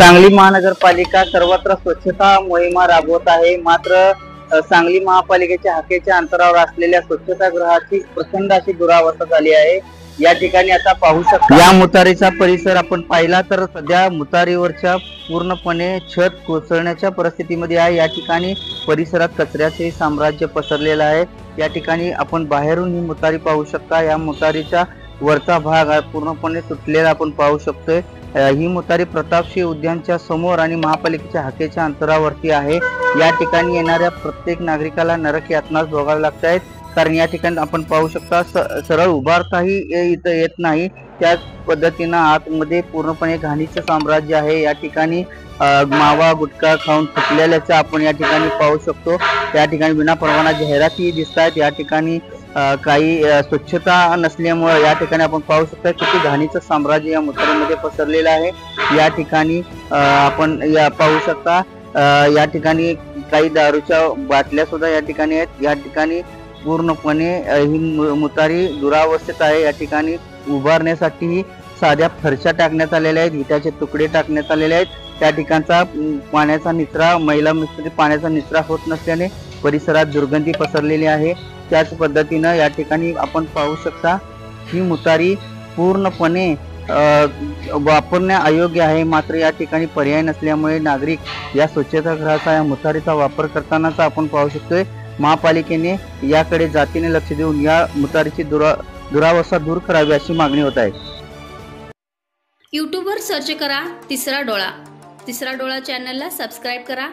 सांगली महानगरपालिका सर्वत्र स्वच्छता मोहिमा राबवत आहे। मात्र सांगली महापालिकेच्या हाकेच्या अंतरावर असलेल्या स्वच्छतागृहाची प्रचंड अशी दुरावस्था झाली आहे। या ठिकाणी आता पाहू शकता या मुतारीचा परिसर आपण पाहिला तर सध्या मुतारीवरच्या पूर्णपणे छत कोसळण्याच्या परिस्थितीमध्ये आहे। या ठिकाणी परिसरात कचऱ्याचे साम्राज्य पसरलेलं आहे। या ठिकाणी आपण बाहेरून ही मुतारी पाहू शकता। या मुतारीचा वरचा भाग पूर्णपणे तुटलेला आपण पाहू शकतोय। ही मुतारी प्रतापसिंह उद्यानच्या समोर आणि महापालिकेच्या हाकेच्या अंतरावरती आहे। या ठिकाणी येणाऱ्या प्रत्येक नागरिकाला नरक यातनाच भोगाव्या लागत आहेत, कारण या ठिकाणी आपण पाहू शकता सरळ उभारताही इथं येत नाही। त्याच पद्धतीनं आतमध्ये पूर्णपणे घाणीचं साम्राज्य आहे। या ठिकाणी मावा गुटखा खाऊन फुटलेल्याचं आपण या ठिकाणी पाहू शकतो। या ठिकाणी विना परवाना जाहिराती दिसत आहेत। या ठिकाणी काही स्वच्छता नसल्यामुळे या ठिकाणी आपण पाहू शकता किती घाणीचं साम्राज्य या मुतारीमध्ये पसरलेलं आहे। या ठिकाणी आपण पाहू शकता या ठिकाणी काही दारूच्या बाटल्या सुद्धा या ठिकाणी आहेत। या ठिकाणी पूर्णपणे ही मुतारी दुरावस्थेत आहे। या ठिकाणी उभारण्यासाठी साध्या फरशा टाकण्यात आलेल्या आहेत, विटाचे तुकडे टाकण्यात आलेले आहेत। त्या ठिकाणचा पाण्याचा निचरा महिला मिस्त्री पाण्याचा निचरा होत नसल्याने परिसरात दुर्गंधी पसरलेली आहे। त्याच पद्धतीनं या ठिकाणी आपण पाहू शकता ही मुतारी पूर्णपणे वापरण्या अयोग्य आहे। मात्र या ठिकाणी पर्याय नसल्यामुळे नागरिक या स्वच्छतागृहाचा या मुतारीचा वापर करतानाच आपण पाहू शकतोय। महापालिकेने याकडे जातीने लक्ष देऊन या मुतारीची दुरावस्था दूर करावी अशी मागणी होत आहे। यूट्यूबवर सर्च करा तिसरा डोळा चॅनलला सबस्क्राइब करा